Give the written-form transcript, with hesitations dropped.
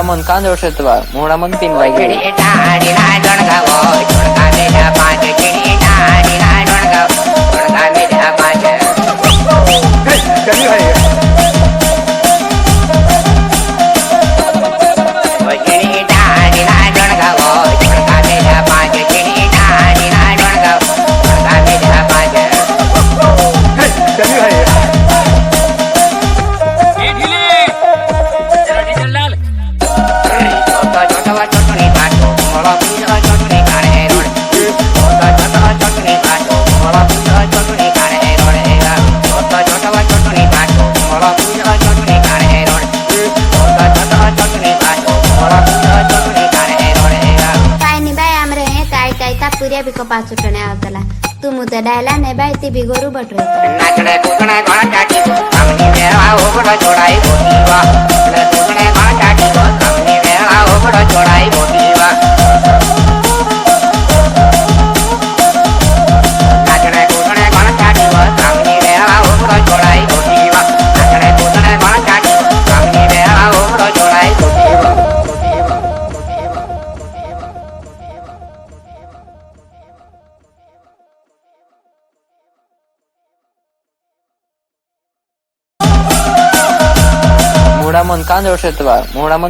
मोडामन कांदो शेतवा मोडामन तीन वागे पुऱ्या भी कपास सुटणे आवतला तू मुते डायला ने बाय ती भी गोरू बटरे नाचणे कुकणे गण चाटी हमनी वेळा ओगडो जोडाई बोटीवा नाचणे कुकणे गण चाटी हमनी वेळा ओगडो जोडाई बोटीवा नाचणे कुकणे गण चाटी हमनी वेळा ओगडो जोडाई बोटीवा नाचणे कुकणे गण चाटी हमनी वेळा ओगडो जोडाई बोटीवा मोडामन कांदो शेतवा मोडामन